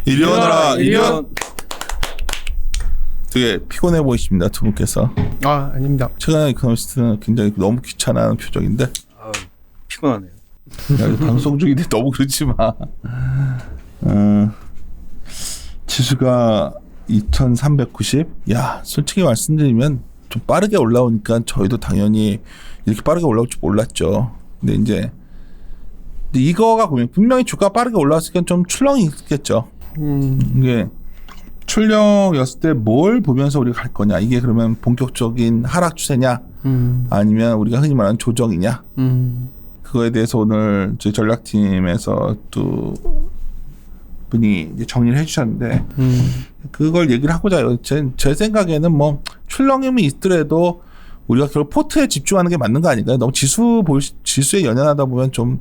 이리 오너라, 이리 오. 되게 피곤해 보이십니다, 두 분께서. 아, 아닙니다. 최강의 이코노미스트는 굉장히 너무 귀찮아하는 표정인데. 피곤하네요. 야, 방송 중인데 너무 그러지 마. 지수가 2390. 야, 솔직히 말씀드리면 좀 빠르게 올라오니까 저희도 당연히 이렇게 빠르게 올라올 줄 몰랐죠. 근데 이거가 보면 분명히 주가 빠르게 올라왔으니까 좀 출렁이 있겠죠. 이게 출렁이었을 때 뭘 보면서 우리가 갈 거냐. 이게 그러면 본격적인 하락 추세냐, 아니면 우리가 흔히 말하는 조정이냐. 그거에 대해서 오늘 저희 전략팀에서 또 분이 이제 정리를 해주셨는데, 그걸 얘기를 하고자 해요. 제 생각에는 뭐 출렁임이 있더라도 우리가 결국 포트에 집중하는 게 맞는 거 아닌가요? 너무 지수에 연연하다 보면 좀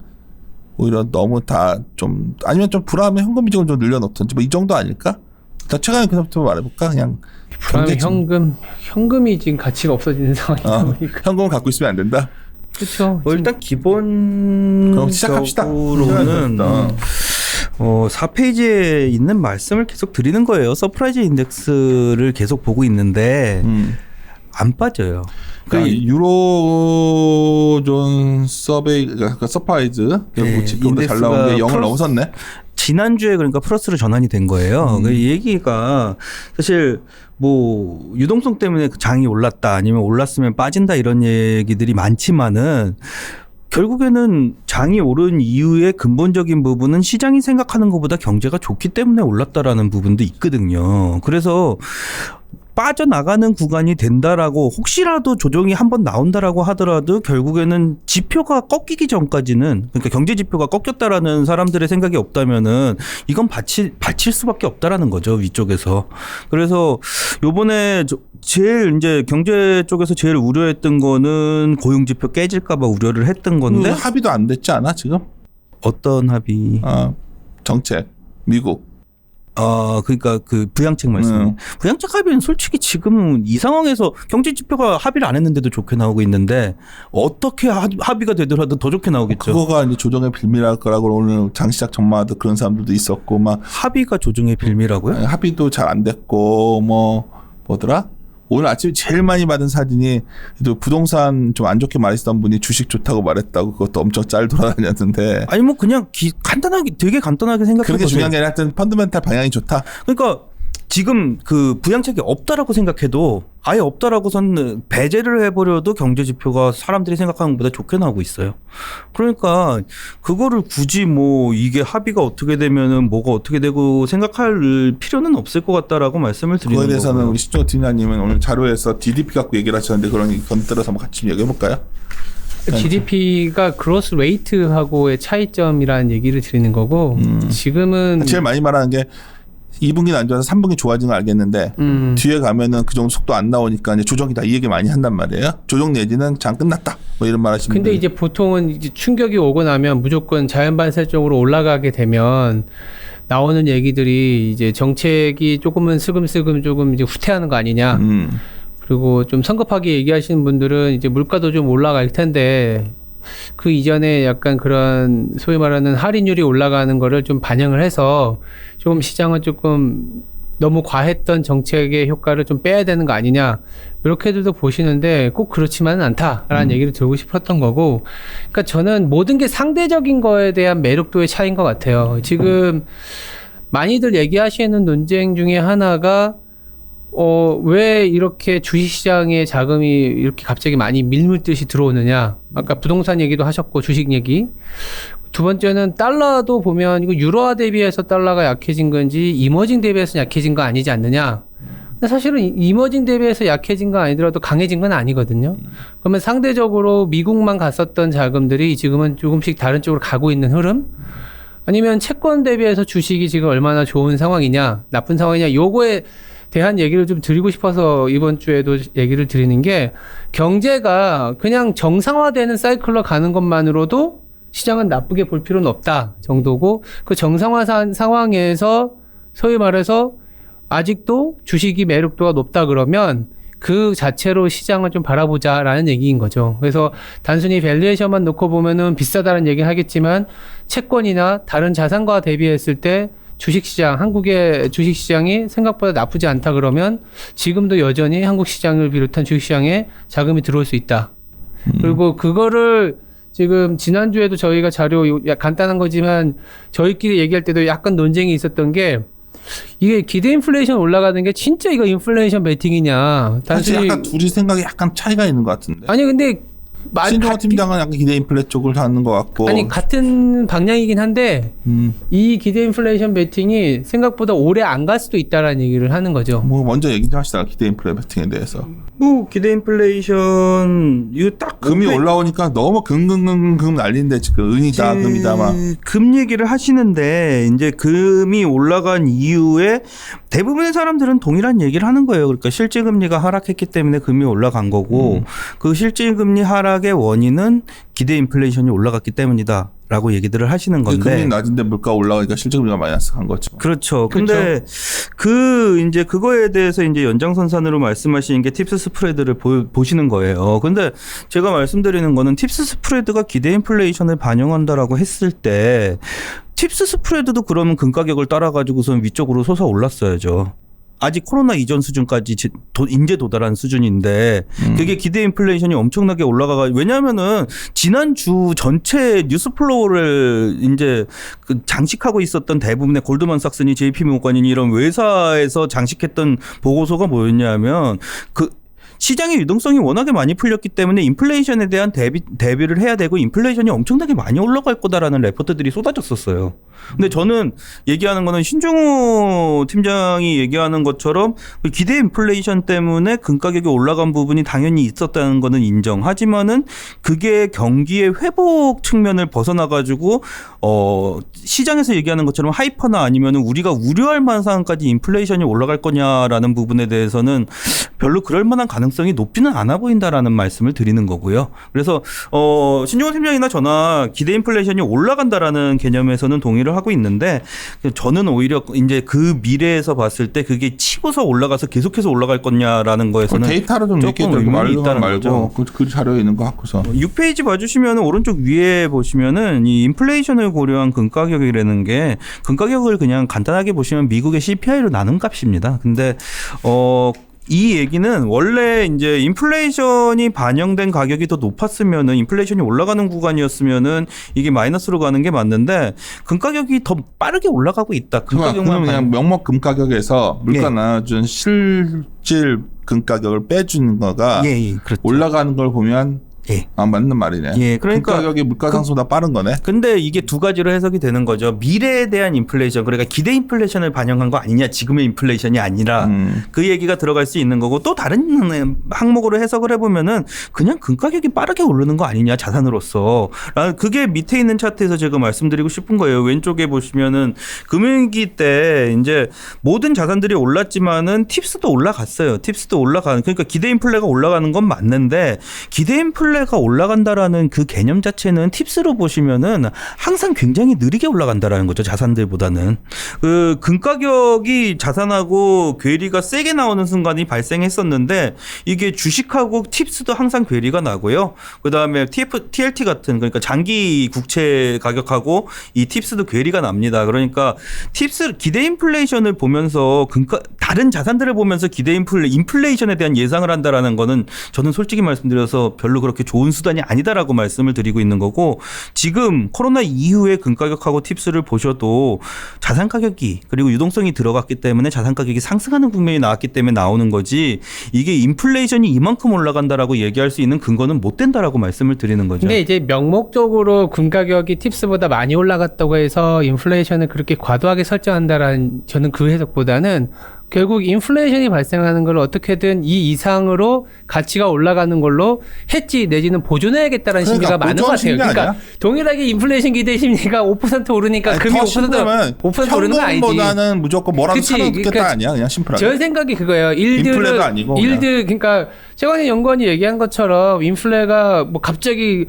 오히려 너무 다 좀, 아니면 좀 불안하면 현금 비중을 좀 늘려놓던지 뭐 이 정도 아닐까? 일단 최근에 그날부터 말해볼까? 그냥 현금이 지금 가치가 없어지는 상황이다 보니까 현금을 갖고 있으면 안 된다. 그렇죠. 일단 기본적으로는 그럼 시작합시다. 4페이지에 있는 말씀을 계속 드리는 거예요. 서프라이즈 인덱스를 계속 보고 있는데 안 빠져요. 그러니까 유로존 서베이, 그러니까 서프라이즈 지금보다 잘 나온 게 0을 넘어섰네. 지난주에 그러니까 플러스로 전환이 된 거예요. 그 얘기가 사실 뭐 유동성 때문에 장이 올랐다, 아니면 올랐으면 빠진다, 이런 얘기들이 많지만은 결국에는 장이 오른 이유의 근본적인 부분은 시장이 생각하는 것보다 경제가 좋기 때문에 올랐다라는 부분도 있거든요. 그래서 빠져나가는 구간이 된다라고, 혹시라도 조정이 한번 나온다라고 하더라도 결국에는 지표가 꺾이기 전까지는, 그러니까 경제 지표가 꺾였다라는 사람들의 생각이 없다면은 이건 받칠 수밖에 없다라는 거죠, 위쪽에서. 그래서 요번에 제일 이제 경제 쪽에서 제일 우려했던 거는 고용 지표 깨질까 봐 우려를 했던 건데, 합의도 안 됐지 않아 지금? 어떤 합의? 정책 미국. 그러니까 그 부양책 말씀. 부양책 합의는 솔직히 지금 이 상황에서 경제 지표가 합의를 안 했는데도 좋게 나오고 있는데, 어떻게 합의가 되더라도 더 좋게 나오겠죠. 그거가 이제 조정의 빌미랄 거라고 오늘 장시작 전마도 그런 사람들도 있었고, 막 합의가 조정의 빌미라고요? 합의도 잘 안 됐고, 뭐더라? 오늘 아침에 제일 많이 받은 사진이 또 부동산 좀 안 좋게 말했던 분이 주식 좋다고 말했다고, 그것도 엄청 짤 돌아다녔는데. 아니 뭐 그냥 되게 간단하게 생각해 보세요. 그렇게 중요한 게 아니라 하여튼 펀더멘탈 방향이 좋다. 그러니까 지금 그 부양책이 없다라고 생각해도, 아예 없다라고선 배제를 해버려도 경제 지표가 사람들이 생각하는 것보다 좋게 나오고 있어요. 그러니까 그거를 굳이 뭐 이게 합의가 어떻게 되면은 뭐가 어떻게 되고 생각할 필요는 없을 것 같다라고 말씀을 드리는 거고요. 그거에 대해서는 우리 신조 팀장님은 오늘 자료에서 DDP 갖고 얘기를 하셨는데, 그런 건들어서 한번 같이 얘기해 볼까요? GDP가 그로스 레이트하고의 차이점이라는 얘기를 드리는 거고, 지금은 제일 많이 말하는 게 2분기는 안 좋아서 3분기 좋아진 걸 알겠는데, 뒤에 가면은 그 정도 속도 안 나오니까 이제 조정이다, 이 얘기 많이 한단 말이에요. 조정 내지는 장 끝났다, 뭐 이런 말 하시는 근데 분들이. 이제 보통은 이제 충격이 오고 나면 무조건 자연반사적으로 올라가게 되면 나오는 얘기들이 이제 정책이 조금은 슬금슬금 조금 이제 후퇴하는 거 아니냐. 그리고 좀 성급하게 얘기하시는 분들은 이제 물가도 좀 올라갈 텐데, 그 이전에 약간 그런 소위 말하는 할인율이 올라가는 거를 좀 반영을 해서 조금 시장은 조금 너무 과했던 정책의 효과를 좀 빼야 되는 거 아니냐, 이렇게들도 보시는데 꼭 그렇지만은 않다라는 얘기를 들고 싶었던 거고, 그러니까 저는 모든 게 상대적인 거에 대한 매력도의 차이인 것 같아요. 지금 많이들 얘기하시는 논쟁 중에 하나가 왜 이렇게 주식시장에 자금이 이렇게 갑자기 많이 밀물듯이 들어오느냐. 아까 부동산 얘기도 하셨고, 주식 얘기. 두 번째는 달러도 보면 이거 유로화 대비해서 달러가 약해진 건지 이머징 대비해서 약해진 거 아니지 않느냐. 근데 사실은 이머징 대비해서 약해진 건 아니더라도 강해진 건 아니거든요. 그러면 상대적으로 미국만 갔었던 자금들이 지금은 조금씩 다른 쪽으로 가고 있는 흐름? 아니면 채권 대비해서 주식이 지금 얼마나 좋은 상황이냐, 나쁜 상황이냐, 요거에 대한 얘기를 좀 드리고 싶어서 이번 주에도 얘기를 드리는 게, 경제가 그냥 정상화되는 사이클로 가는 것만으로도 시장은 나쁘게 볼 필요는 없다 정도고, 그 정상화 상황에서 소위 말해서 아직도 주식이 매력도가 높다 그러면 그 자체로 시장을 좀 바라보자라는 얘기인 거죠. 그래서 단순히 밸류에이션만 놓고 보면은 비싸다는 얘기는 하겠지만 채권이나 다른 자산과 대비했을 때 주식시장, 한국의 주식시장이 생각보다 나쁘지 않다 그러면 지금도 여전히 한국 시장을 비롯한 주식시장에 자금이 들어올 수 있다. 그리고 그거를 지금 지난주에도 저희가 자료 간단한 거지만 저희끼리 얘기할 때도 약간 논쟁이 있었던 게 이게 기대 인플레이션 올라가는 게 진짜 이거 인플레이션 베팅이냐. 사실 단순히 약간 둘이 생각이 약간 차이가 있는 것 같은데. 아니 근데 신종호 팀장은 약간 기대 인플레 쪽을 하는 것 같고. 아니 같은 방향이긴 한데 이 기대 인플레이션 베팅이 생각보다 오래 안 갈 수도 있다라는 얘기를 하는 거죠. 뭐 먼저 얘기 좀 하시다가 기대 인플레 베팅에 대해서. 뭐 기대 인플레이션 이거 딱 금이 올라오니까 너무 금금금금 난리인데 지금 은이다 금이다 막. 금 얘기를 하시는데 이제 금이 올라간 이후에 대부분의 사람들은 동일한 얘기를 하는 거예요. 그러니까 실질 금리가 하락했기 때문에 금이 올라간 거고 그 실질 금리 하락의 원인은 기대 인플레이션이 올라갔기 때문이다라고 얘기들을 하시는 건데. 금리 낮은데 물가 올라가니까 실질 금리가 마이너스 간 거죠. 그렇죠. 근데 이제 그거에 대해서 이제 연장선상으로 말씀하시는 게 팁스 스프레드를 보시는 거예요. 근데 제가 말씀드리는 거는 팁스 스프레드가 기대 인플레이션을 반영한다라고 했을 때 팁스 스프레드도 그러면 금 가격을 따라가지고선 위쪽으로 솟아 올랐어야죠. 아직 코로나 이전 수준까지 이제 도달한 수준인데 그게 기대 인플레이션이 엄청나게 올라가가 왜냐하면은 지난주 전체 뉴스 플로우를 이제 그 장식하고 있었던 대부분의 골드만삭스니 JP모건이니 이런 외사에서 장식했던 보고서가 뭐였냐면 그 시장의 유동성이 워낙에 많이 풀렸기 때문에 인플레이션에 대한 대비를 해야 되고 인플레이션이 엄청나게 많이 올라갈 거다라는 레포트들이 쏟아졌었어요. 근데 저는 얘기하는 거는 신종호 팀장이 얘기하는 것처럼 기대 인플레이션 때문에 금 가격이 올라간 부분이 당연히 있었다는 거는 인정하지만은 그게 경기의 회복 측면을 벗어나가지고 시장에서 얘기하는 것처럼 하이퍼나 아니면은 우리가 우려할 만한 상황까지 인플레이션이 올라갈 거냐라는 부분에 대해서는 별로 그럴 만한 가능성이 높지는 않아 보인다라는 말씀을 드리는 거고요. 그래서 신종호 팀장이나 저나 기대 인플레이션이 올라간다라는 개념에서는 동의를 하고 있는데 저는 오히려 이제 그 미래에서 봤을 때 그게 치고서 올라가서 계속해서 올라갈 거냐라는 거에서는 데이터로 좀 조금 얘기해 의문이 말로만 있다는 말고 거죠. 그 자료에 있는 거 갖고서 6페이지 봐주시면 오른쪽 위에 보시면은 이 인플레이션을 고려한 금 가격이라는 게 금 가격을 그냥 간단하게 보시면 미국의 CPI로 나눈 값입니다. 근데 이 얘기는 원래 이제 인플레이션이 반영된 가격이 더 높았으면은 인플레이션이 올라가는 구간이었으면은 이게 마이너스로 가는 게 맞는데 금 가격이 더 빠르게 올라가고 있다. 금 가격만 그냥 명목 금 가격에서 물가 나눠준 실질 금 가격을 빼주는 거가 그렇죠. 올라가는 걸 보면 맞는 말이네. 그러니까 금 가격이 물가 상승보다 빠른 거네. 근데 이게 두 가지로 해석이 되는 거죠. 미래에 대한 인플레이션, 그러니까 기대 인플레이션을 반영한 거 아니냐, 지금의 인플레이션이 아니라 그 얘기가 들어갈 수 있는 거고 또 다른 항목으로 해석을 해보면은 그냥 금 가격이 빠르게 오르는 거 아니냐, 자산으로서. 그게 밑에 있는 차트에서 제가 말씀드리고 싶은 거예요. 왼쪽에 보시면은 금융위기 때 이제 모든 자산들이 올랐지만은 팁스도 올라갔어요. 팁스도 올라가는, 그러니까 기대 인플레가 올라가는 건 맞는데 기대 인플레 가 올라간다라는 그 개념 자체는 팁스로 보시면은 항상 굉장히 느리게 올라간다라는 거죠. 자산들보다는. 그 금 가격이 자산하고 괴리가 세게 나오는 순간이 발생했었는데 이게 주식하고 팁스도 항상 괴리가 나고요. 그다음에 TLT 같은, 그러니까 장기 국채 가격하고 이 팁스도 괴리가 납니다. 그러니까 팁스 기대 인플레이션을 보면서 다른 자산들을 보면서 기대 인플레이션에 대한 예상을 한다라는 거는 저는 솔직히 말씀드려서 별로 그렇게 좋은 수단이 아니다라고 말씀을 드리고 있는 거고, 지금 코로나 이후에 금 가격하고 팁스를 보셔도 자산 가격이 그리고 유동성이 들어갔기 때문에 자산 가격이 상승하는 국면이 나왔기 때문에 나오는 거지, 이게 인플레이션이 이만큼 올라간다라고 얘기할 수 있는 근거는 못 된다라고 말씀을 드리는 거죠. 근데 이제 명목적으로 금 가격이 팁스보다 많이 올라갔다고 해서 인플레이션을 그렇게 과도하게 설정한다라는, 저는 그 해석보다는 결국 인플레이션이 발생하는 걸 어떻게든 이 이상으로 가치가 올라가는 걸로 해지 내지는 보존해야겠다는 심리가 많은 것 같아요. 그러니까 동일하게 인플레이션 기대 심리가 5% 오르니까 금이 5% 오르는 건 아니지. 현금보다는 무조건 뭐라도 사는 게 그러니까 아니야. 그냥 심플하게. 제 생각이 그거예요. 인플레도 아니고. 그러니까 최광희 연구원이 얘기한 것처럼 인플레가 뭐 갑자기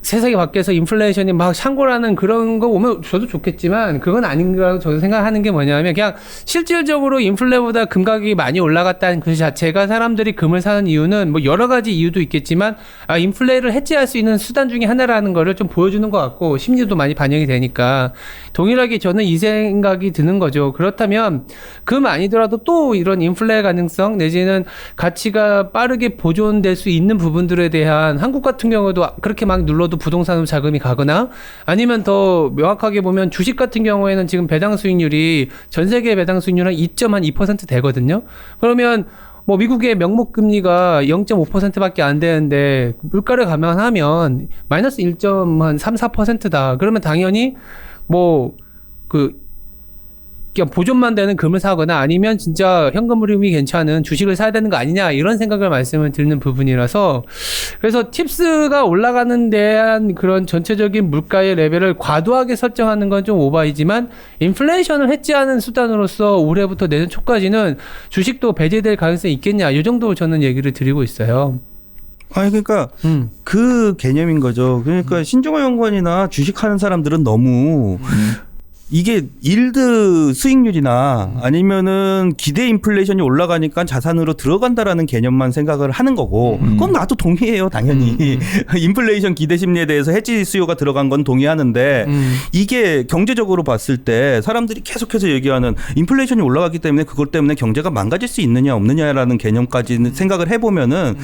세상이 바뀌어서 인플레이션이 막 창궐하는 그런 거 오면 저도 좋겠지만 그건 아닌 거라고 저도 생각하는 게 뭐냐면 그냥 실질적으로 인플레 지난달보다 금 가격이 많이 올라갔다는 그 자체가 사람들이 금을 사는 이유는 뭐 여러 가지 이유도 있겠지만 인플레를 해지할 수 있는 수단 중에 하나라는 거를 좀 보여주는 것 같고 심리도 많이 반영이 되니까 동일하게 저는 이 생각이 드는 거죠. 그렇다면 금 아니더라도 또 이런 인플레 가능성 내지는 가치가 빠르게 보존될 수 있는 부분들에 대한 한국 같은 경우도 그렇게 막 눌러도 부동산으로 자금이 가거나 아니면 더 명확하게 보면 주식 같은 경우에는 지금 배당 수익률이 전 세계 배당 수익률 한 2.2% 되거든요. 그러면 뭐 미국의 명목 금리가 0.5%밖에 안 되는데 물가를 감안하면 마이너스 1.34%다. 그러면 당연히 뭐 그냥 보존만 되는 금을 사거나 아니면 진짜 현금 흐름이 괜찮은 주식을 사야 되는 거 아니냐 이런 생각을 말씀을 드리는 부분이라서 그래서 팁스가 올라가는 데한 그런 전체적인 물가의 레벨을 과도하게 설정하는 건 좀 오바이지만 인플레이션을 해지하는 수단으로서 올해부터 내년 초까지는 주식도 배제될 가능성이 있겠냐 이 정도 저는 얘기를 드리고 있어요. 아니 그러니까 그 개념인 거죠. 그러니까 신종호 연구원이나 주식하는 사람들은 너무 이게 일드 수익률이나 아니면은 기대 인플레이션이 올라가니까 자산으로 들어간다라는 개념만 생각을 하는 거고 그건 나도 동의해요 당연히 인플레이션 기대 심리에 대해서 해지 수요가 들어간 건 동의하는데 이게 경제적으로 봤을 때 사람들이 계속해서 얘기하는 인플레이션이 올라가기 때문에 그것 때문에 경제가 망가질 수 있느냐 없느냐라는 개념까지는 생각을 해보면은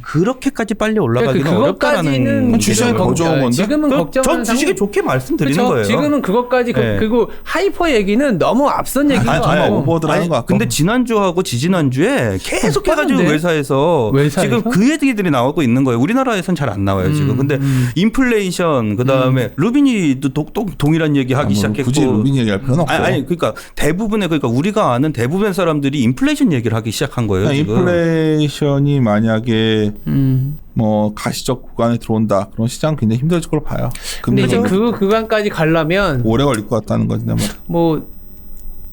그렇게까지 빨리 올라가기는 그러니까 어렵다라는 주식이 더 좋은 건데 지금은 전 주식에 좋게 말씀드리는 그쵸? 거예요. 지금은 그것까지 네. 그리고 하이퍼 얘기는 너무 앞선 얘기인 것 정말 같고 오버드라는 것 같고. 근데 지난주하고 지지난주에 계속 해가지고 회사에서? 지금 그 얘기들이 나오고 있는 거예요. 우리나라에선 잘 안 나와요 지금. 근데 인플레이션 그다음에 루빈이도 동일한 얘기 하기 시작했고 굳이 루빈 얘기할 필요는 없고. 아니 그러니까 대부분의 그러니까 우리가 아는 대부분의 사람들이 인플레이션 얘기를 하기 시작한 거예요. 지금. 인플레이션이 만약에 뭐 가시적 구간에 들어온다 그런 시장 굉장히 힘들어질 걸로 봐요. 근데 이제 그 구간까지 가려면 오래 걸릴 것 같다는 거지 내 말.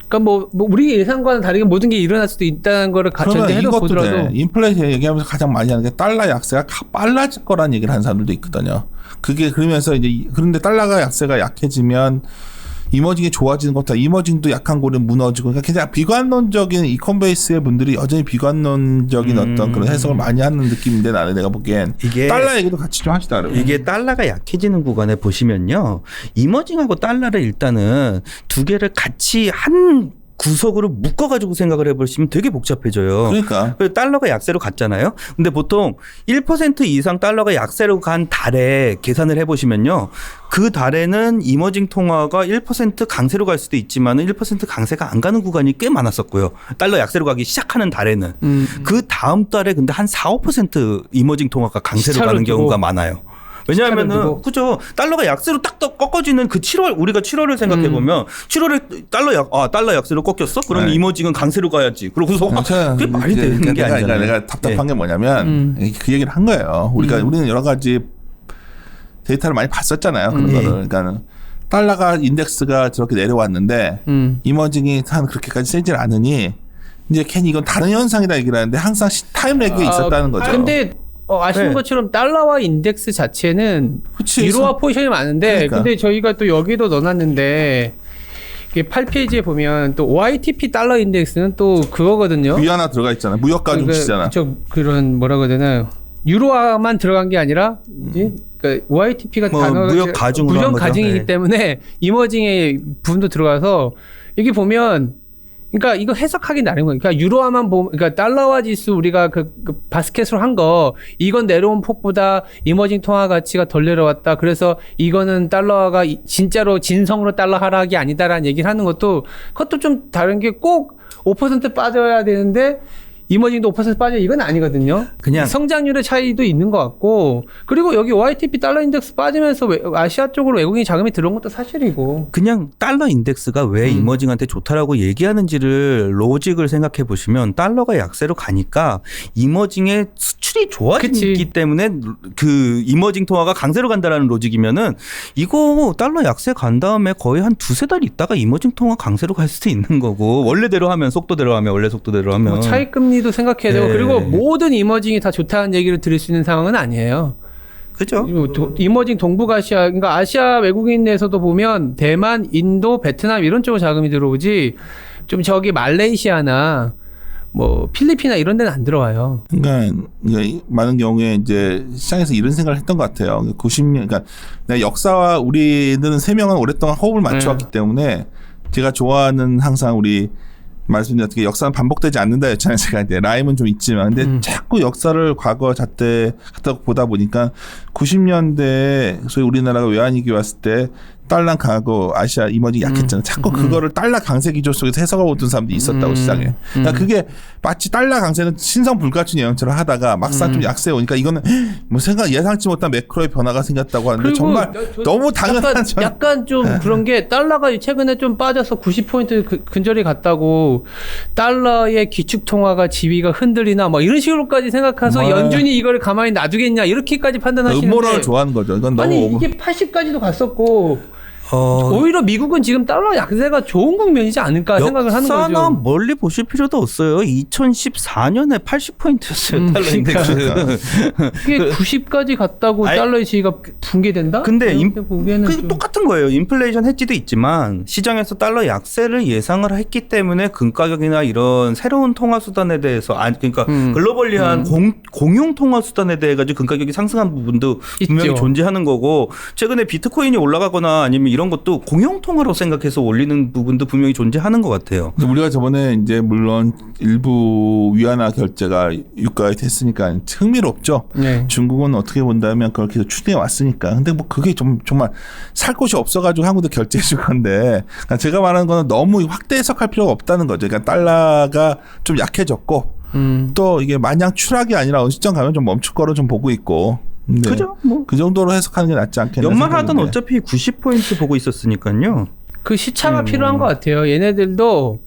그러니까 뭐 우리 예상과는 다르게 모든 게 일어날 수도 있다는 거를 전제해서 보더라도 인플레이션 얘기하면서 가장 많이 하는 게 달러 약세가 빨라질 거라는 얘기를 하는 사람들도 있거든요. 그게 그러면서 이제 그런데 달러가 약세가 약해지면 이머징이 좋아지는 것보다 이머징도 약한 고리는 무너지고 그러니까 그냥 비관론적인 이컴베이스의 분들이 여전히 비관론적인 어떤 그런 해석을 많이 하는 느낌인데 나는 내가 보기엔 이게 달러 얘기도 같이 좀 하시다 그러면. 이게 달러가 약해지는 구간에 보시면요. 이머징하고 달러를 일단은 두 개를 같이 한 구석으로 묶어가지고 생각을 해보시면 되게 복잡해져요. 그러니까. 달러가 약세로 갔잖아요. 근데 보통 1% 이상 달러가 약세로 간 달에 계산을 해보시면요. 그 달에는 이머징 통화가 1% 강세로 갈 수도 있지만 1% 강세가 안 가는 구간이 꽤 많았었고요. 달러 약세로 가기 시작하는 달에는. 그 다음 달에 근데 한 4, 5% 이머징 통화가 강세로 가는 경우가 많아요. 왜냐하면은 그죠 달러가 약세로 딱 꺾어지는 그 7월 우리가 7월을 생각해 보면 7월에 달러 약세로 꺾였어? 그러면 네. 이머징은 강세로 가야지. 그러고서 그게 말이 되는 게 아니잖아요. 내가 답답한 게 뭐냐면 그 얘기를 한 거예요. 우리는 여러 가지 데이터를 많이 봤었잖아요. 그런 거를. 그러니까 달러가 인덱스가 저렇게 내려왔는데 이머징이 한 그렇게까지 세질 않으니 이제 괜히 이건 다른 현상이다 얘기를 하는데 항상 타임렉이 있었다는 거죠. 근데 아시는 네. 것처럼 달러와 인덱스 자체는 그치, 유로화 포지션이 많은데 그러니까. 근데 저희가 또 여기도 넣어놨는데 이게 8페이지에 보면 또 OITP 달러 인덱스는 또 그거거든요. 위 하나 들어가 있잖아요. 무역 가중치잖아. 그런 뭐라고 해야 되나요? 유로화만 들어간 게 아니라 그러니까 OITP가 뭐 단어가 무역 가중으로 한 거죠. 가중이기 네. 때문에 이머징의 부분도 들어가서 이게 보면 그러니까 이거 해석하기 나름 거예요. 그러니까 유로화만 보면, 그러니까 달러화 지수 우리가 그 바스켓으로 한 거, 이건 내려온 폭보다 이머징 통화 가치가 덜 내려왔다. 그래서 이거는 달러화가 진짜로 진성으로 달러 하락이 아니다라는 얘기를 하는 것도, 그것도 좀 다른 게 꼭 5% 빠져야 되는데, 이머징도 5% 빠져 이건 아니거든요. 그냥 성장률의 차이도 있는 것 같고 그리고 여기 OITP 달러 인덱스 빠지면서 아시아 쪽으로 외국인 자금이 들어온 것도 사실이고 그냥 달러 인덱스가 왜 이머징한테 좋다라고 얘기하는지를 로직을 생각해 보시면 달러가 약세로 가니까 이머징의 수출이 좋아지기 때문에 그 이머징 통화가 강세로 간다라는 로직이면은 이거 달러 약세 간 다음에 거의 한 두세 달 있다가 이머징 통화 강세로 갈 수도 있는 거고 원래대로 하면 속도대로 하면 원래 속도대로 하면 차익금리도 생각해야 되고 네. 그리고 모든 이머징이 다 좋다는 얘기를 들을 수 있는 상황은 아니에요. 그죠? 이머징 동북아시아, 그러니까 아시아 외국인에서도 보면 대만, 인도, 베트남 이런 쪽으로 자금이 들어오지 좀 저기 말레이시아나 뭐 필리핀이나 이런 데는 안 들어와요. 그러니까 많은 경우에 이제 시장에서 이런 생각을 했던 것 같아요. 90년, 그러니까 역사와 우리들은 세 명은 오랫동안 호흡을 맞춰왔기 때문에 제가 좋아하는 항상 우리 말씀드렸듯이 역사는 반복되지 않는다 했잖아요. 제가 이제 라임은 좀 있지만 근데 자꾸 역사를 과거 잣대 갖다 보다 보니까 90년대에 소위 우리나라가 외환위기 왔을 때 달러 강하고 아시아 이머징 약했잖아요. 자꾸 그거를 달러 강세 기조 속에서 해석하고 오던 사람들이 있었다고 시장에. 그러니까 그게 마치 달러 강세는 신성 불가춘 예언처럼 하다가 막상 좀 약세 오니까 이거는 뭐 예상치 못한 매크로의 변화가 생겼다고 하는데 정말 너무 당연한 약간 좀 그런 게 달러가 최근에 좀 빠져서 90포인트 근저리 갔다고 달러의 기축통화가 지위가 흔들리나 뭐 이런 식으로까지 생각해서 연준이 이걸 가만히 놔두겠냐 이렇게까지 판단하시는데 음모론을 좋아하는 거죠. 이건 너무 아니 이게 80까지도 갔었고 오히려 미국은 지금 달러 약세가 좋은 국면이지 않을까 생각을 하는 거죠. 역사나 멀리 보실 필요도 없어요. 2014년에 80포인트였어요. 달러 인덱스. 그게 90까지 갔다고 달러의 지위가 붕괴된다? 근데 보기에는 똑같은 거예요. 인플레이션 해지도 있지만 시장에서 달러 약세를 예상을 했기 때문에 금 가격이나 이런 새로운 통화 수단에 대해서 그러니까 글로벌리한 공용 통화 수단에 대해 가지고 금 가격이 상승한 부분도 분명히 있죠. 존재하는 거고 최근에 비트코인이 올라가거나 아니면 이런 것도 공용 통화로 생각해서 올리는 부분도 분명히 존재하는 것 같아요. 우리가 저번에 이제 물론 일부 위안화 결제가 유가에 됐으니까 흥미롭죠. 네. 중국은 어떻게 본다면 그렇게 해서 추진해 왔으니까. 근데 뭐 그게 좀 정말 살 곳이 없어가지고 한국도 결제해 줄 건데 그러니까 제가 말하는 거는 너무 확대 해석할 필요가 없다는 거죠. 그러니까 달러가 좀 약해졌고 또 이게 마냥 추락이 아니라 어느 시점 가면 좀 멈출 거로 좀 보고 있고. 네. 그죠? 뭐. 그 정도로 해석하는 게 낫지 않겠나. 연말하던 어차피 90포인트 보고 있었으니까요. 그 시차가 필요한 것 같아요. 얘네들도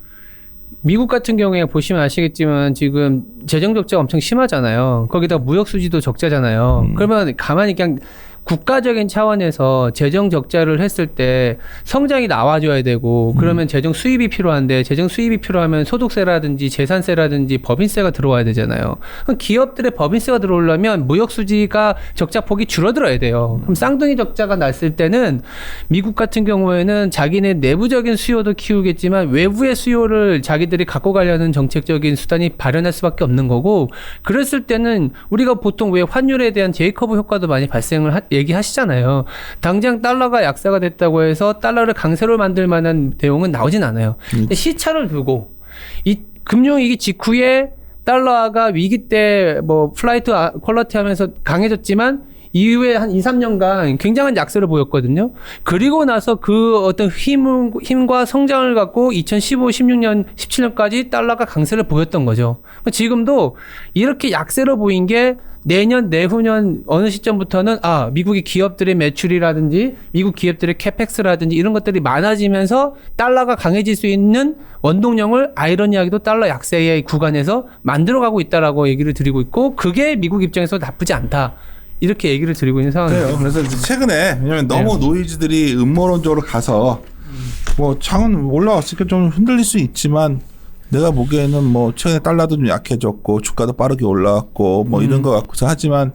미국 같은 경우에 보시면 아시겠지만 지금 재정 적자가 엄청 심하잖아요. 거기다 무역 수지도 적자잖아요. 그러면 가만히 그냥 국가적인 차원에서 재정 적자를 했을 때 성장이 나와줘야 되고 그러면 재정 수입이 필요한데 재정 수입이 필요하면 소득세라든지 재산세라든지 법인세가 들어와야 되잖아요. 그럼 기업들의 법인세가 들어오려면 무역 수지가 적자폭이 줄어들어야 돼요. 그럼 쌍둥이 적자가 났을 때는 미국 같은 경우에는 자기네 내부적인 수요도 키우겠지만 외부의 수요를 자기들이 갖고 가려는 정책적인 수단이 발현할 수밖에 없는 거고 그랬을 때는 우리가 보통 왜 환율에 대한 제이커브 효과도 많이 발생을 얘기하시잖아요. 당장 달러가 약세가 됐다고 해서 달러를 강세로 만들 만한 내용은 나오진 않아요. 근데 시차를 두고 이 금융위기 직후에 달러가 위기 때 뭐 플라이트 퀄러티 하면서 강해졌지만 이후에 한 2, 3년간 굉장한 약세를 보였거든요. 그리고 나서 그 어떤 힘과 성장을 갖고 2015, 16년, 17년까지 달러가 강세를 보였던 거죠. 지금도 이렇게 약세로 보인 게 내년, 내후년 어느 시점부터는 미국의 기업들의 매출이라든지 미국 기업들의 캐펙스라든지 이런 것들이 많아지면서 달러가 강해질 수 있는 원동력을 아이러니하게도 달러 약세의 구간에서 만들어가고 있다라고 얘기를 드리고 있고 그게 미국 입장에서 나쁘지 않다. 이렇게 얘기를 드리고 있는 상황이에요. 그래서 최근에 왜냐면 너무 노이즈들이 음모론적으로 가서 뭐 장은 올라왔으니까 좀 흔들릴 수 있지만 내가 보기에는 뭐 최근에 달러도 좀 약해졌고 주가도 빠르게 올라왔고 뭐 이런 거 갖고서 하지만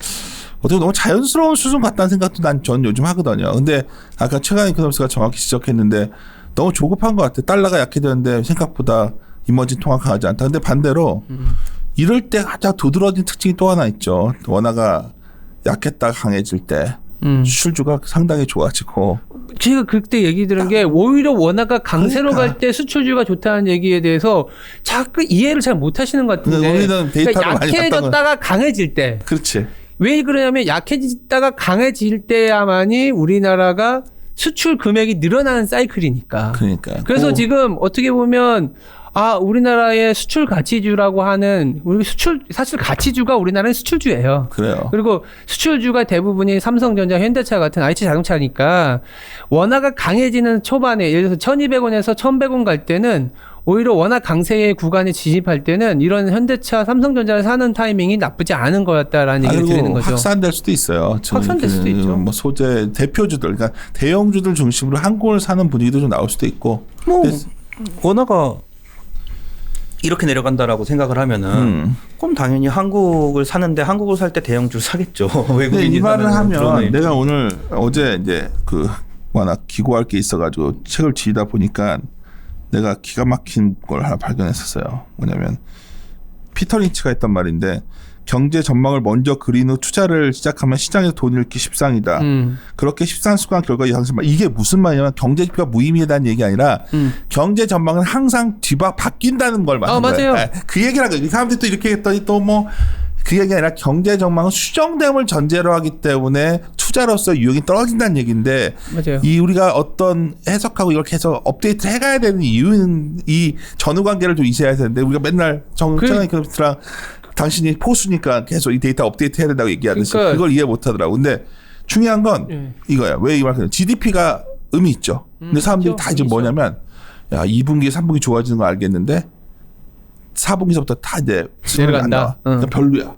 어떻게 너무 자연스러운 수준 같다는 생각도 전 요즘 하거든요. 근데 아까 최강 이코노미스트가 정확히 지적했는데 너무 조급한 것 같아. 달러가 약해졌는데 생각보다 이머징 통화 강하지 않다. 근데 반대로 이럴 때 가장 두드러진 특징이 또 하나 있죠. 원화가 약했다가 강해질 때 수출주가 상당히 좋아지고 제가 그때 얘기 들은 게 오히려 원화가 강세로 갈 때 수출주가 좋다는 얘기에 대해서 자꾸 이해를 잘 못하시는 것 같은데 우리는 데이터를 그러니까 많이 약해졌다가 강해질 때 그렇지. 왜 그러냐면 약해졌다가 강해질 때야만이 우리나라가 수출 금액이 늘어나는 사이클이니까. 그러니까. 그래서 지금 어떻게 보면 우리나라의 수출 가치주라고 하는 우리 사실 가치주가 우리나라는 수출주예요. 그래요. 그리고 수출주가 대부분이 삼성전자, 현대차 같은 IT 자동차니까 원화가 강해지는 초반에 예를 들어서 1,200원에서 1,100원 갈 때는 오히려 워낙 강세의 구간에 진입할 때는 이런 현대차, 삼성전자를 사는 타이밍이 나쁘지 않은 거였다라는 얘기를 드리는 거죠. 확산될 수도 있어요. 확산될 수도 있죠. 뭐 소재 대표주들, 그러니까 대형주들 중심으로 한국을 사는 분위기도 좀 나올 수도 있고. 뭐 원화가 이렇게 내려간다라고 생각을 하면은 그럼 당연히 한국을 사는데 한국을 살 때 대형주를 사겠죠. 외국인이 이 말을 하면 내가 어제 이제 워낙 기고할 게 있어가지고 책을 지다 보니까 내가 기가 막힌 걸 하나 발견했었어요. 뭐냐면 피터 린치가 했던 말인데 경제 전망을 먼저 그린 후 투자를 시작하면 시장에서 돈을 잃기 십상이다. 그렇게 십상수간 결과 이게 무슨 말이냐면 경제 지표가 무의미하다는 얘기 아니라 경제 전망은 항상 바뀐다는 걸 말하는 거예요. 맞아요. 그 얘기를 하고 사람들이 또 이렇게 했더니 또 뭐 그 얘기가 아니라 경제 전망은 수정됨을 전제로 하기 때문에 투자로서 유용이 떨어진다는 얘기인데 맞아요. 이 우리가 어떤 해석하고 이렇게 해서 업데이트 해가야 되는 이유는 이 전후 관계를 좀 이해해야 되는데 우리가 맨날 정청한 이코노미스트랑 당신이 포수니까 계속 이 데이터 업데이트 해야 된다고 얘기하듯이 그러니까 그걸 이해 못하더라고. 근데 중요한 건 이거야. 왜 이 말을 GDP가 의미 있죠. 근데 사람들이 다 지금 뭐냐면 야 2분기 3분기 좋아지는 거 알겠는데 4분기서부터 다 이제 내려간다. 그러니까 별로야.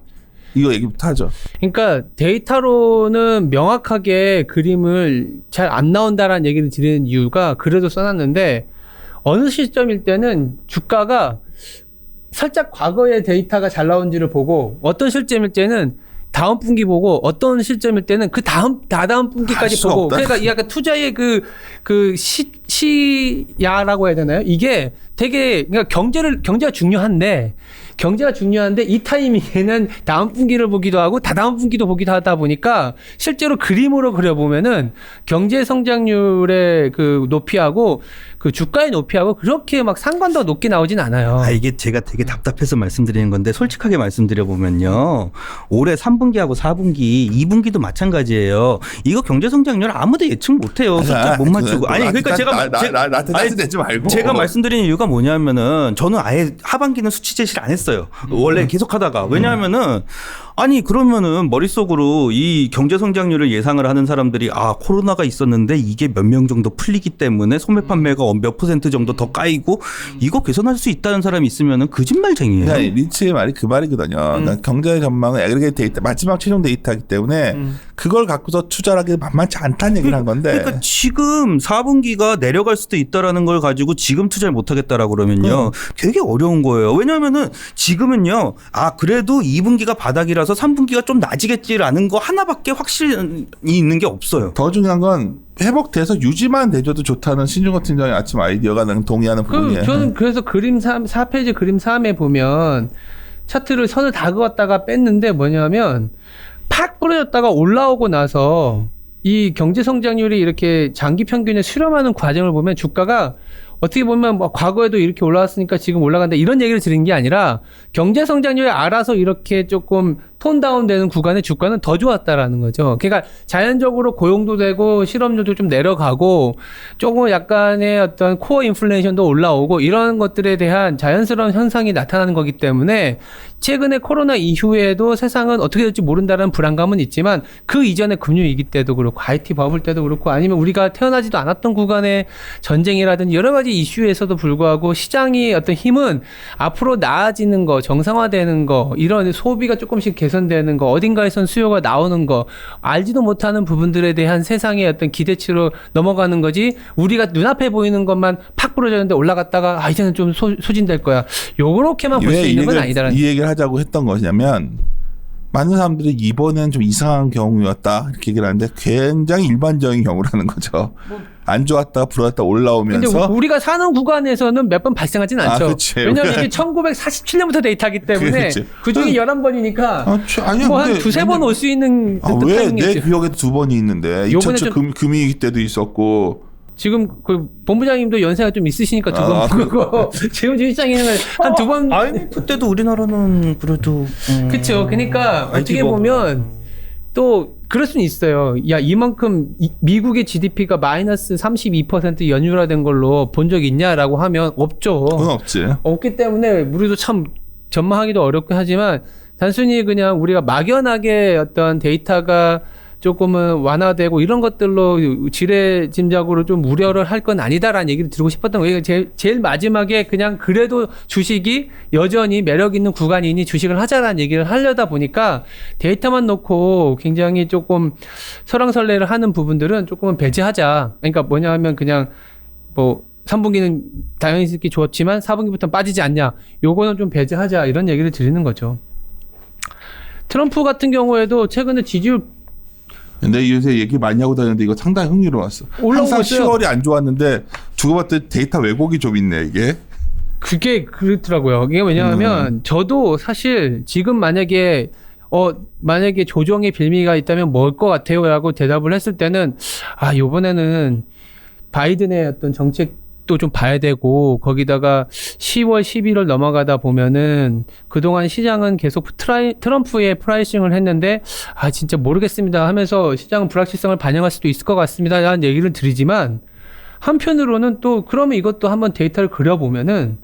이거 얘기부터 하죠. 그러니까 데이터로는 명확하게 그림을 잘 안 나온다라는 얘기를 드리는 이유가 그래도 써놨는데 어느 시점일 때는 주가가 살짝 과거의 데이터가 잘 나온지를 보고 어떤 시점일 때는 다음 분기 보고 어떤 시점일 때는 그 다다음 분기까지 보고 그러니까 이 약간 투자의 시야라고 해야 되나요? 이게 되게 그러니까 경제가 중요한데 이 타이밍에는 다음 분기를 보기도 하고 다다음 분기도 보기도 하다 보니까 실제로 그림으로 그려보면은 경제 성장률의 그 높이하고 그 주가의 높이하고 그렇게 막 상관도 높게 나오진 않아요. 이게 제가 되게 답답해서 말씀드리는 건데 솔직하게 말씀드려 보면요. 올해 3분기하고 4분기, 2분기도 마찬가지예요. 이거 경제 성장률 아무도 예측 못 해요. 숫자 못 맞추고. 아니 그러니까 나한테 내지 말고. 제가 말씀드리는 이유가 뭐냐면은 저는 아예 하반기는 수치 제시를 안 했어요. 원래 계속 하다가. 왜냐하면은 아니 그러면은 머릿속으로 이 경제 성장률을 예상을 하는 사람들이 코로나가 있었는데 이게 몇 명 정도 풀리기 때문에 소매 판매가 몇 % 정도 더 까이고 이거 개선할 수 있다는 사람이 있으면은 거짓말쟁이에요. 그러니까 린치의 말이 그 말이거든요. 그러니까 경제 전망은 애그리게이트 데이터, 마지막 최종 데이터이기 때문에 그걸 갖고서 투자를 하기 만만치 않다는 얘기를 한 건데. 그러니까 지금 4분기가 내려갈 수도 있다라는 걸 가지고 지금 투자를 못 하겠다라고 그러면요. 되게 어려운 거예요. 왜냐하면은 지금은요. 그래도 2분기가 바닥이라서 3분기가 좀 나아지겠지라는 거 하나밖에 확실히 있는 게 없어요. 더 중요한 건 회복돼서 유지만 돼줘도 좋다는 신중호 팀장의 아침 아이디어가 나는 동의하는 부분이에요. 저는 그래서 그림 4페이지 그림 3에 보면 차트를 선을 다 그었다가 뺐는데 뭐냐면 팍 부러졌다가 올라오고 나서 이 경제 성장률이 이렇게 장기 평균에 수렴하는 과정을 보면 주가가 어떻게 보면 뭐 과거에도 이렇게 올라왔으니까 지금 올라간다 이런 얘기를 드린 게 아니라 경제 성장률이 알아서 이렇게 조금 톤 다운되는 구간에 주가는 더 좋았다라는 거죠. 그러니까 자연적으로 고용도 되고 실업률도 좀 내려가고 조금 약간의 어떤 코어 인플레이션도 올라오고 이런 것들에 대한 자연스러운 현상이 나타나는 거기 때문에 최근에 코로나 이후에도 세상은 어떻게 될지 모른다는 불안감은 있지만 그 이전에 금융위기 때도 그렇고 IT 버블 때도 그렇고 아니면 우리가 태어나지도 않았던 구간의 전쟁이라든지 여러 가지 이슈에서도 불구하고 시장의 어떤 힘은 앞으로 나아지는 거, 정상화되는 거, 이런 소비가 조금씩 개선되는 거, 어딘가에선 수요가 나오는 거, 알지도 못하는 부분들에 대한 세상의 어떤 기대치로 넘어가는 거지 우리가 눈앞에 보이는 것만 팍 부러졌는데 올라갔다가 이제는 좀 소진될 거야. 요렇게만 볼 수 있는 건 아니다라는. 이 얘기를 하자고 했던 것이냐면 많은 사람들이 이번엔 좀 이상한 경우였다 이렇게 얘기를 하는데 굉장히 일반적인 경우라는 거죠. 안 좋았다가 불었다가 올라오면서. 근데 우리가 사는 구간에서는 몇 번 발생하진 않죠. 그치. 왜냐하면 이게 1947년부터 데이터이기 때문에 그중에 11번이니까 뭐 한 두세 번 올 수 있는 왜 내 기억에도 2번이 있는데 2007 금융위기 때도 있었고 지금 그 본부장님도 연세가 좀 있으시니까 2번 본 거고 지금 실장님은 한 2번. IMF 때도 우리나라는 그래도 그렇죠. 그러니까 어떻게 보면 또 그럴 수는 있어요. 야 이만큼 미국의 GDP가 마이너스 32% 연율화된 걸로 본 적 있냐라고 하면 없죠. 그건 없지. 없기 때문에 우리도 참 전망하기도 어렵긴 하지만 단순히 그냥 우리가 막연하게 어떤 데이터가 조금은 완화되고 이런 것들로 지레짐작으로 좀 우려를 할 건 아니다라는 얘기를 드리고 싶었던 거예요. 제일 마지막에 그냥 그래도 주식이 여전히 매력 있는 구간이니 주식을 하자라는 얘기를 하려다 보니까 데이터만 놓고 굉장히 조금 설왕설래를 하는 부분들은 조금은 배제하자. 그러니까 뭐냐 하면 그냥 뭐 3분기는 당연히 있기 좋았지만 4분기부터는 빠지지 않냐. 요거는 좀 배제하자 이런 얘기를 드리는 거죠. 트럼프 같은 경우에도 최근에 지지율 근데 요새 얘기 많이 하고 다녔는데 이거 상당히 흥미로웠어. 올라오고 항상 있어요. 10월이 안 좋았는데 두고 봤더니 데이터 왜곡이 좀 있네 이게. 그게 그렇더라고요. 이게 왜냐하면 저도 사실 지금 만약에 조정의 빌미가 있다면 뭘 것 같아요? 라고 대답을 했을 때는 요번에는 바이든의 어떤 정책도 좀 봐야 되고 거기다가 10월, 11월 넘어가다 보면은 그동안 시장은 계속 트럼프의 프라이싱을 했는데 진짜 모르겠습니다 하면서 시장은 불확실성을 반영할 수도 있을 것 같습니다 라는 얘기를 드리지만 한편으로는 또 그러면 이것도 한번 데이터를 그려보면은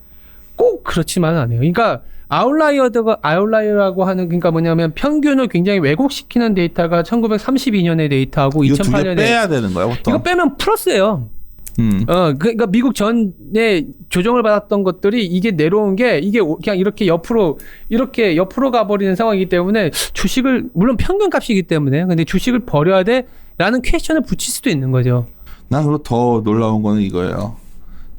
꼭 그렇지만은 않아요. 그러니까 아웃라이어라고 하는 그러니까 뭐냐면 평균을 굉장히 왜곡시키는 데이터가 1932년의 데이터하고 이거 두 개 2008년에 빼야 되는 거야 보통. 이거 빼면 플러스예요. 그러니까 미국 전에 조정을 받았던 것들이 이게 내려온 게 이게 그냥 이렇게 옆으로 가버리는 상황이기 때문에 주식을 물론 평균 값이기 때문에 근데 주식을 버려야 돼라는 퀘스천을 붙일 수도 있는 거죠. 난 그리고 더 놀라운 거는 이거예요.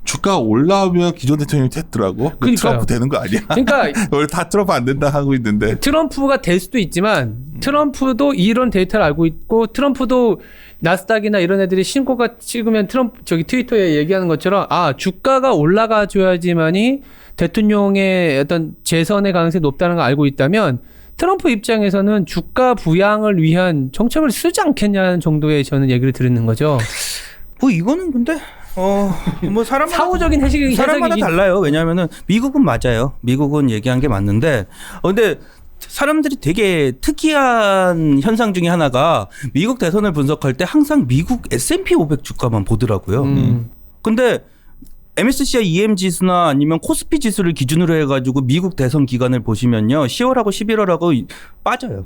주가가 올라오면 기존 대통령이 됐더라고. 그러니까요. 트럼프 되는 거 아니야? 그러니까 원래 다 트럼프 안 된다 하고 있는데. 트럼프가 될 수도 있지만 트럼프도 이런 데이터를 알고 있고 트럼프도 나스닥이나 이런 애들이 신고가 찍으면 트위터에 얘기하는 것처럼 주가가 올라가 줘야지만이 대통령의 어떤 재선의 가능성이 높다는 걸 알고 있다면 트럼프 입장에서는 주가 부양을 위한 정책을 쓰지 않겠냐는 정도의 저는 얘기를 드리는 거죠. 뭐 이거는 근데 뭐 사후적인 사람마다 달라요. 왜냐하면은 미국은 맞아요. 미국은 얘기한 게 맞는데 근데 사람들이 되게 특이한 현상 중에 하나가 미국 대선을 분석할 때 항상 미국 S&P 500 주가만 보더라고요. 근데 MSCI EM 지수나 아니면 코스피 지수를 기준으로 해가지고 미국 대선 기간을 보시면요, 10월하고 11월하고 빠져요.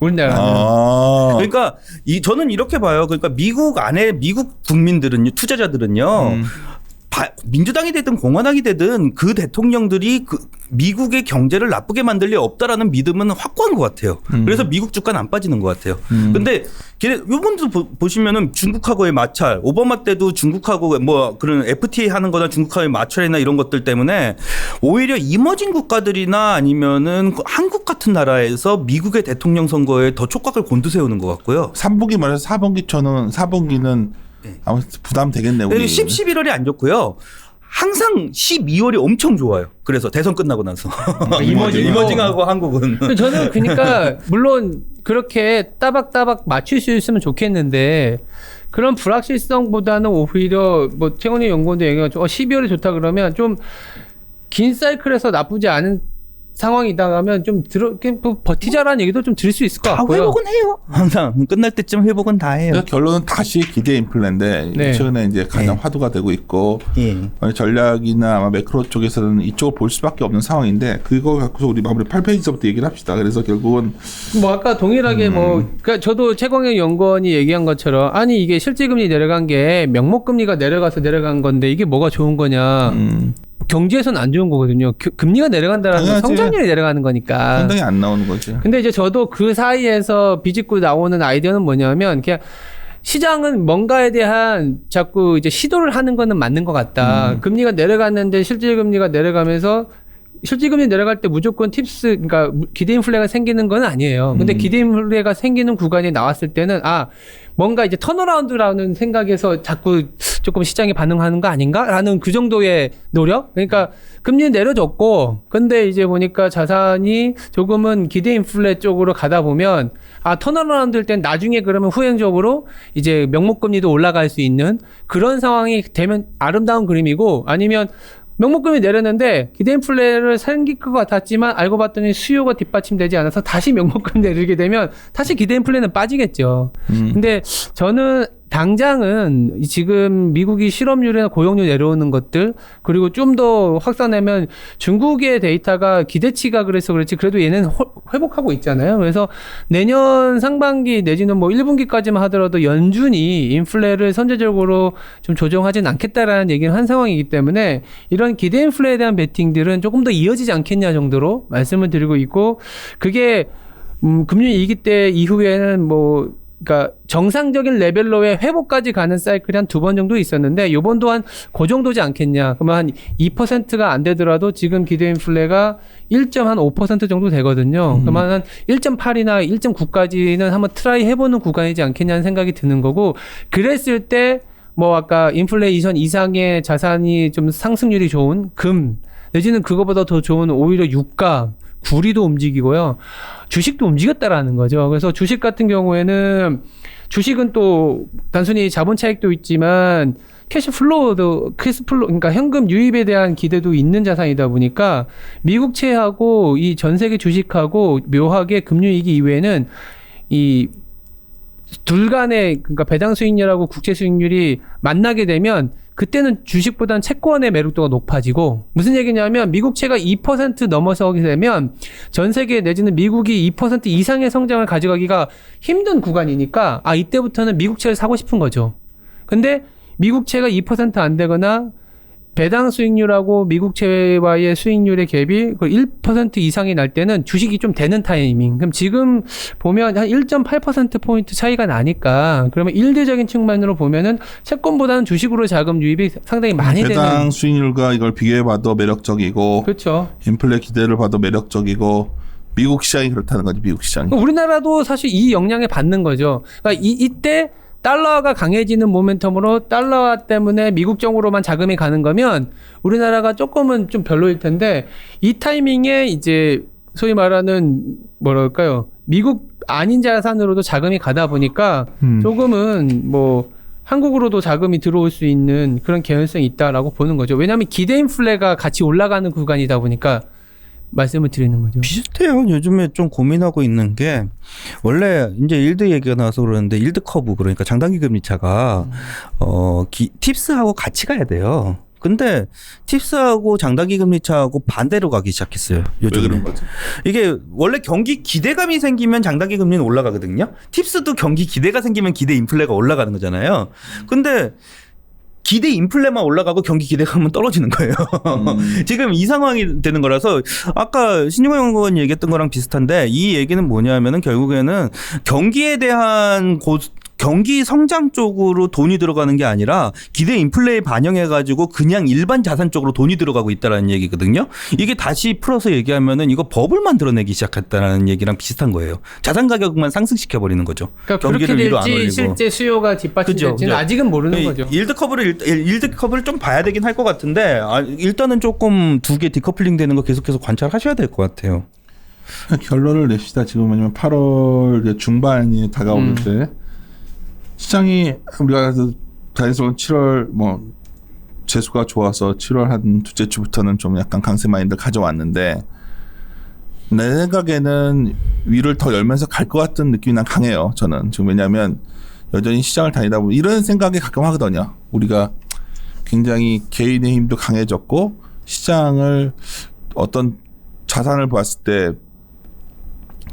우리나라. 그러니까 저는 이렇게 봐요. 그러니까 미국 안에 미국 국민들은요, 투자자들은요. 민주당이 되든 공화당이 되든 그 대통령들이 그 미국의 경제를 나쁘게 만들 리 없다라는 믿음은 확고한 것 같아요. 그래서 미국 주가는 안 빠지는 것 같아요. 근데 요번도 보시면은 중국하고의 마찰, 오바마 때도 중국하고 뭐 그런 FTA 하는 거나 중국하고의 마찰이나 이런 것들 때문에 오히려 이머징 국가들이나 아니면은 한국 같은 나라에서 미국의 대통령 선거에 더 촉각을 곤두세우는 것 같고요. 3분기 말해서 4분기는 아무 부담 되겠네 우리. 11월이 안 좋고요. 항상 12월이 엄청 좋아요. 그래서 대선 끝나고 나서 이머징하고 한국은. 저는 그러니까 물론 그렇게 따박따박 맞출 수 있으면 좋겠는데 그런 불확실성보다는 오히려 뭐 최근에 연구원도 얘기하죠. 12월이 좋다 그러면 좀 긴 사이클에서 나쁘지 않은 상황이다가면 좀 버티자라는 얘기도 좀 들을 수 있을 것 같고요. 회복은 해요. 항상 끝날 때쯤 회복은 다 해요. 그러니까 결론은 다시 기대 인플레인데 네. 최근에 이제 가장 화두가 되고 있고 전략이나 아마 매크로 쪽에서는 이쪽을 볼 수밖에 없는 상황인데 그거 갖고서 우리 마무리 8페이지부터 얘기를 합시다. 그래서 결국은 뭐 아까 동일하게 그러니까 저도 최광현 연구원이 얘기한 것처럼 아니 이게 실질금리 내려간 게 명목금리가 내려가서 내려간 건데 이게 뭐가 좋은 거냐. 경제에서는 안 좋은 거거든요. 금리가 내려간다는 건 성장률이 내려가는 거니까. 상당히 안 나오는 거죠. 근데 이제 저도 그 사이에서 비집고 나오는 아이디어는 뭐냐면 그냥 시장은 뭔가에 대한 자꾸 이제 시도를 하는 거는 맞는 것 같다. 금리가 내려갔는데 실질금리가 내려가면서 실질금리 내려갈 때 무조건 그러니까 기대 인플레가 생기는 건 아니에요. 근데 기대 인플레가 생기는 구간이 나왔을 때는 뭔가 이제 턴어라운드라는 생각에서 자꾸 조금 시장이 반응하는 거 아닌가라는 그 정도의 노력? 그러니까 금리는 내려줬고 근데 이제 보니까 자산이 조금은 기대 인플레 쪽으로 가다 보면 턴어라운드일 땐 나중에 그러면 후행적으로 이제 명목금리도 올라갈 수 있는 그런 상황이 되면 아름다운 그림이고 아니면 명목금리 내렸는데 기대 인플레를 생길 것 같았지만 알고 봤더니 수요가 뒷받침되지 않아서 다시 명목금리 내리게 되면 다시 기대 인플레는 빠지겠죠. 근데 저는 당장은 지금 미국이 실업률이나 고용률 내려오는 것들 그리고 좀 더 확산하면 중국의 데이터가 기대치가 그래서 그렇지 그래도 얘는 회복하고 있잖아요. 그래서 내년 상반기 내지는 뭐 1분기까지만 하더라도 연준이 인플레를 선제적으로 좀 조정하진 않겠다라는 얘기를 한 상황이기 때문에 이런 기대 인플레에 대한 베팅들은 조금 더 이어지지 않겠냐 정도로 말씀을 드리고 있고 그게 금리 위기 때 이후에는 뭐 그러니까 정상적인 레벨로의 회복까지 가는 사이클이 한 2번 정도 있었는데 요번도 한 그 정도지 않겠냐. 그러면 한 2%가 안 되더라도 지금 기대 인플레가 1.5% 정도 되거든요. 그러면 한 1.8이나 1.9까지는 한번 트라이 해보는 구간이지 않겠냐는 생각이 드는 거고, 그랬을 때 뭐 아까 인플레이션 이상의 자산이 좀 상승률이 좋은 금 내지는 그거보다 더 좋은 오히려 유가, 구리도 움직이고요. 주식도 움직였다라는 거죠. 그래서 주식 같은 경우에는 주식은 또 단순히 자본 차익도 있지만 캐시플로우도 그러니까 현금 유입에 대한 기대도 있는 자산이다 보니까 미국채하고 이 전 세계 주식하고 묘하게 금융위기 이후에는 이 둘 간의 그러니까 배당 수익률하고 국채 수익률이 만나게 되면 그때는 주식보다는 채권의 매력도가 높아지고, 무슨 얘기냐면 미국채가 2% 넘어서게 되면 전 세계 내지는 미국이 2% 이상의 성장을 가져가기가 힘든 구간이니까 이때부터는 미국채를 사고 싶은 거죠. 근데 미국채가 2% 안 되거나 배당 수익률하고 미국채와의 수익률의 갭이 1% 이상이 날 때는 주식이 좀 되는 타이밍. 그럼 지금 보면 한 1.8%포인트 차이가 나니까, 그러면 일대적인 측면으로 보면은 채권보다는 주식으로 자금 유입이 상당히 많이 되는. 배당 수익률과 이걸 비교해봐도 매력적이고, 그렇죠. 인플레 기대를 봐도 매력적이고, 미국 시장이 그렇다는 거지, 미국 시장이. 우리나라도 사실 이 영향을 받는 거죠. 그러니까 이때 달러가 강해지는 모멘텀으로 달러 때문에 미국 쪽으로만 자금이 가는 거면 우리나라가 조금은 좀 별로일 텐데, 이 타이밍에 이제 소위 말하는 뭐랄까요, 미국 아닌 자산으로도 자금이 가다 보니까 조금은 뭐 한국으로도 자금이 들어올 수 있는 그런 개연성이 있다라고 보는 거죠. 왜냐하면 기대 인플레가 같이 올라가는 구간이다 보니까 말씀을 드리는 거죠. 비슷해요. 요즘에 좀 고민하고 있는 게, 원래 이제 일드 얘기가 나와서 그러는데 일드 커브, 그러니까 장단기 금리 차가 팁스하고 같이 가야 돼요. 근데 팁스하고 장단기 금리 차하고 반대로 가기 시작했어요. 요즘에. 왜 그런 거지? 이게 원래 경기 기대감이 생기면 장단기 금리는 올라가거든요. 팁스도 경기 기대가 생기면 기대 인플레가 올라가는 거잖아요. 근데 기대 인플레만 올라가고 경기 기대감은 떨어지는 거예요. 지금 이 상황이 되는 거라서 아까 신용호 연구원 얘기했던 거랑 비슷한데, 이 얘기는 뭐냐면은 결국에는 경기에 대한 경기 성장 쪽으로 돈이 들어가는 게 아니라 기대 인플레에 반영해가지고 그냥 일반 자산 쪽으로 돈이 들어가고 있다라는 얘기거든요. 이게 다시 풀어서 얘기하면은 이거 버블 만들어내기 시작했다라는 얘기랑 비슷한 거예요. 자산 가격만 상승시켜 버리는 거죠. 그러니까 그렇게 될지 실제 수요가 뒷받침될지는 아직은 모르는 거죠. 일드 커브를 좀 봐야 되긴 할 것 같은데, 일단은 조금 두 개 디커플링 되는 거 계속해서 관찰하셔야 될 것 같아요. 결론을 냅시다. 지금 왜냐면 8월 중반이 다가오는 때 시장이 우리가 다이소는 7월 뭐 재수가 좋아서 7월 한 둘째 주부터는 좀 약간 강세 마인드 가져왔는데, 내 생각에는 위를 더 열면서 갈 것 같은 느낌이 난 강해요. 저는 지금. 왜냐하면 여전히 시장을 다니다 보면 이런 생각이 가끔 하거든요. 우리가 굉장히 개인의 힘도 강해졌고 시장을 어떤 자산을 봤을 때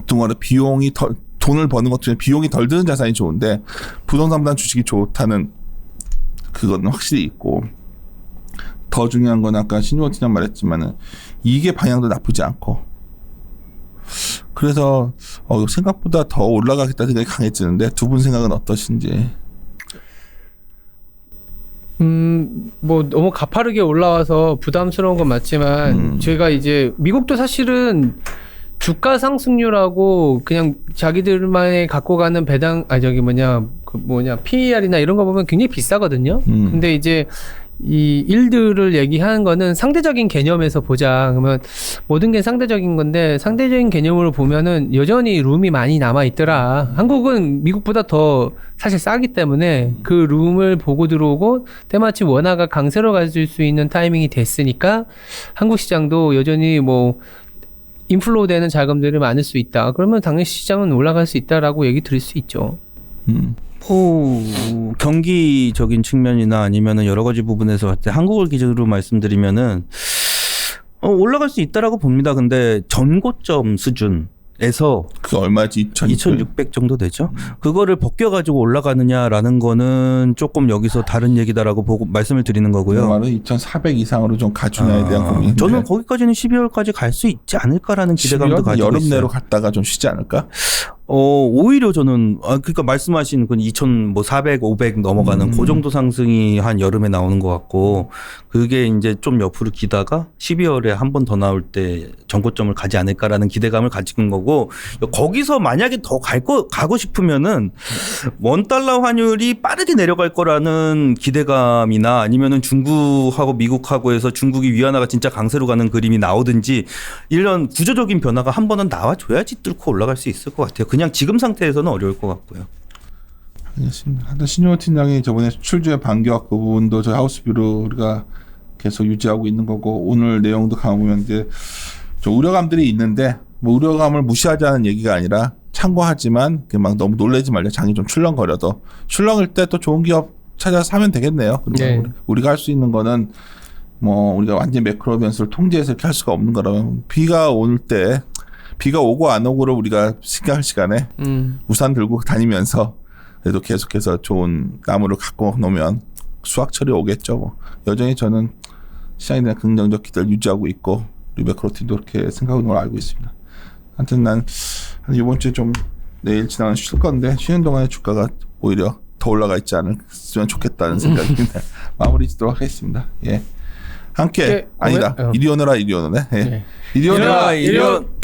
동안에 비용이 돈을 버는 것 중에 비용이 덜 드는 자산이 좋은데 부동산보다는 주식이 좋다는 그거는 확실히 있고, 더 중요한 건 아까 신유호 팀장 말했지만은 이게 방향도 나쁘지 않고, 그래서 생각보다 더 올라가겠다는 생각이 강해지는데, 두 분 생각은 어떠신지? 뭐 너무 가파르게 올라와서 부담스러운 건 맞지만 제가 이제 미국도 사실은 주가 상승률하고 그냥 자기들만의 갖고 가는 배당 PER이나 이런 거 보면 굉장히 비싸거든요. 근데 이제 이 일들을 얘기하는 거는 상대적인 개념에서 보자. 그러면 모든 게 상대적인 건데, 상대적인 개념으로 보면은 여전히 룸이 많이 남아 있더라. 한국은 미국보다 더 사실 싸기 때문에 그 룸을 보고 들어오고 때마침 원화가 강세로 가질 수 있는 타이밍이 됐으니까 한국 시장도 여전히 뭐 인플로우 되는 자금들이 많을 수 있다. 그러면 당연히 시장은 올라갈 수 있다라고 얘기 드릴 수 있죠. 경기적인 측면이나 아니면은 여러 가지 부분에서 할 때 한국을 기준으로 말씀드리면은 올라갈 수 있다라고 봅니다. 근데 전고점 수준에서 그 얼마지? 2,600 정도 되죠. 그거를 벗겨가지고 올라가느냐라는 거는 조금 여기서 다른 얘기다라고 보고 말씀을 드리는 거고요. 말은 2,400 이상으로 좀 가주냐에 대한 고민. 저는 거기까지는 12월까지 갈 수 있지 않을까라는 기대감도 가지고 여름 있어요. 내로 갔다가 좀 쉬지 않을까? 오히려 저는 그러니까 말씀하신 그 2,400, 500 넘어가는 그 정도 상승이 한 여름에 나오는 것 같고 그게 이제 좀 옆으로 기다가 12월에 한 번 더 나올 때 정고점을 가지 않을까라는 기대감을 가지는 거고 거기서 만약에 더 가고 싶으면은 원달러 환율이 빠르게 내려갈 거라는 기대감이나 아니면은 중국하고 미국하고 해서 중국이 위안화가 진짜 강세로 가는 그림이 나오든지 이런 구조적인 변화가 한 번은 나와줘야지 뚫고 올라갈 수 있을 것 같아요. 그냥 지금 상태에서는 어려울 것 같고요. 하여튼 신용호 팀장이 저번에 수출주의 반격 그 부분도 저희 하우스뷰로 우리가 계속 유지하고 있는 거고 오늘 내용도 가보면 이제 좀 우려감들이 있는데 뭐 우려감을 무시하자는 얘기가 아니라 참고하지만 막 너무 놀라지 말자. 장이 좀 출렁거려도 출렁일 때 또 좋은 기업 찾아서 사면 되겠네요. 그리고 네. 우리가 할 수 있는 거는 뭐 우리가 완전 매크로 변수를 통제해서 이렇게 할 수가 없는 거라면 비가 올 때 비가 오고 안 오고를 우리가 생각할 시간에 우산 들고 다니면서 그래도 계속해서 좋은 나무를 갖고 놓으면 수확철이 오겠죠. 뭐. 여전히 저는 시장에 대한 긍정적 기대를 유지하고 있고 우리 매크로팀도 그렇게 생각하는 걸 알고 있습니다. 하여튼 난 이번 주에 좀 내일 지나면 쉴 건데 쉬는 동안에 주가가 오히려 더 올라가 있지 않았으면 좋겠다는 생각이 마무리 짓도록 하겠습니다. 예. 함께 네, 아니다. 이리 오너라 이리 오너네. 예. 네. 이리 오너라 이리 오- 이런